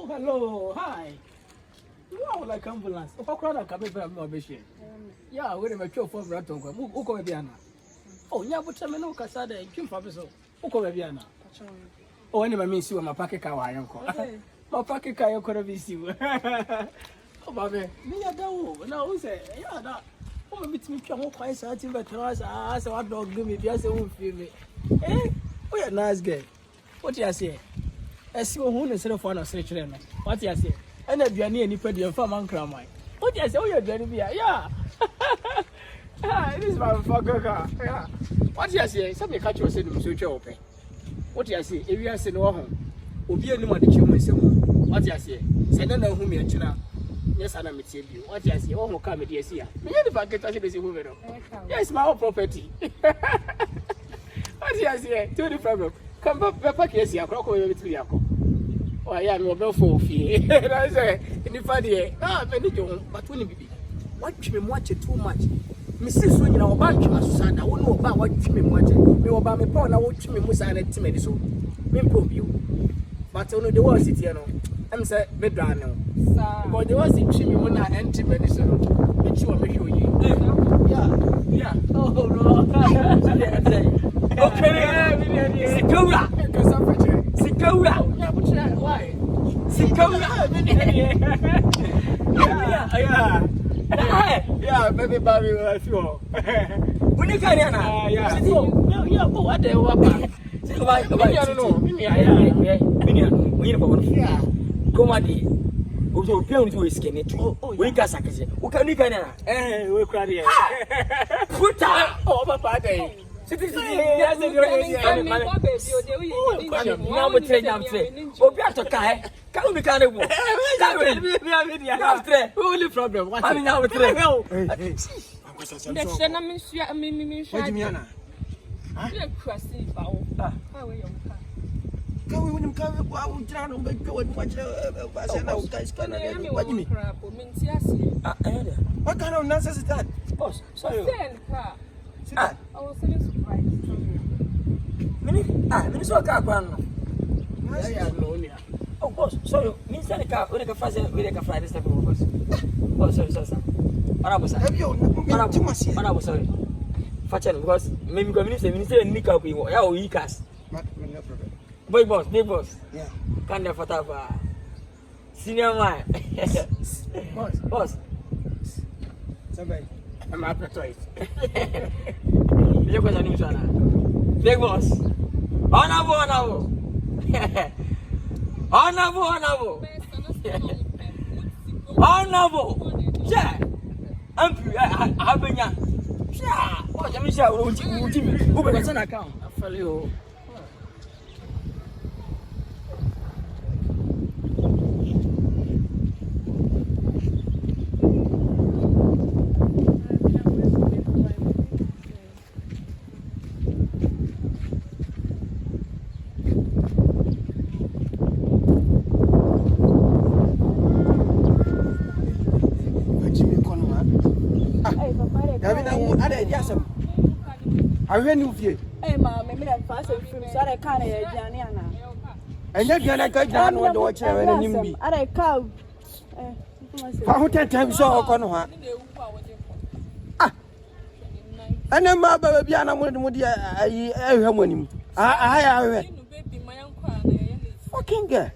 hello, hi. You are like ambulance. How crowd are coming from my machine? Yeah, we're going to make your phone right on. Who come Biana? Oh, yeah, but I'm no Casada and Kim Fabiso. Who come Biana? Oh, anyway, means you are my packet car. My packet car, you could have you. Oh, Bobby, me, I don't know. Who say, yeah, that. Oh, meet me, come quite certain, but I said, what dog give me, just a wound feel me. Eh? Oh, you're nice girl. What do you say? I see who is a phone of such a what do you say? And if you are near any pretty and farm and cram. What do you say? Oh, you're going to be yeah. It is my fucker car. Yeah. What do you say? Somebody catch you saying, so open. What do you say? If you are saying, oh, will be a new one that you may say. What do you say? Send them whom you are China. Yes, I am with you. What do you say? Oh, come with you. See, if I get touched with you, yes, my own property. What do you say? To the problem. Come back here, see a crocodile with me. Oh, I am your for fee. I say, in the funny, but when you be, watch me watch it too much. Mrs. When you know about you, son, I won't know about what you mean watching. Me about me, Paul, I watch me, Musa, and Timmy, so me prove you. But only the worst it, you know. I'm saying, Medrano. But the worst it, Jimmy, when I enter medicine, but you are making you. Yeah. Oh, no. Okay, Sikora. Sikora. Yeah, but why? Sikora. Yeah, baby, baby, I feel. When you can, yeah. Yeah, what they were. I don't know. Yeah. Come on, also pay to skin it. We got Sakasi. Who can you can? We cry here. Put up over party. Yes, now we train them. Oh, Piato Kai. Can we carry one? Only problem. What I mean, now we train. Next, I'm in Can we win come out down and go and watch guys? What kind of nonsense is that? Boss, sorry. I was surprised. Minutes of car. Oh, boss, sorry. Means that car with a fast with a Friday step of us. Oh, sorry. I was sorry. Fashion because maybe minister and Nika be how we cast. Big boss. Yeah. Can the photo senior man. Boss. Somebody. I'm after twice. Look at the news on Big boss. Honorable. Yeah. I'm yeah. What am I saying? Who got an account? I follow you. I went with you. Hey, Mamma, I'm fast and free, so I can't hear Janiana. And yet, I can't get one to watch her and you. I can't. How many times saw Okonoha? And then my baby, I have money. I have fucking girl.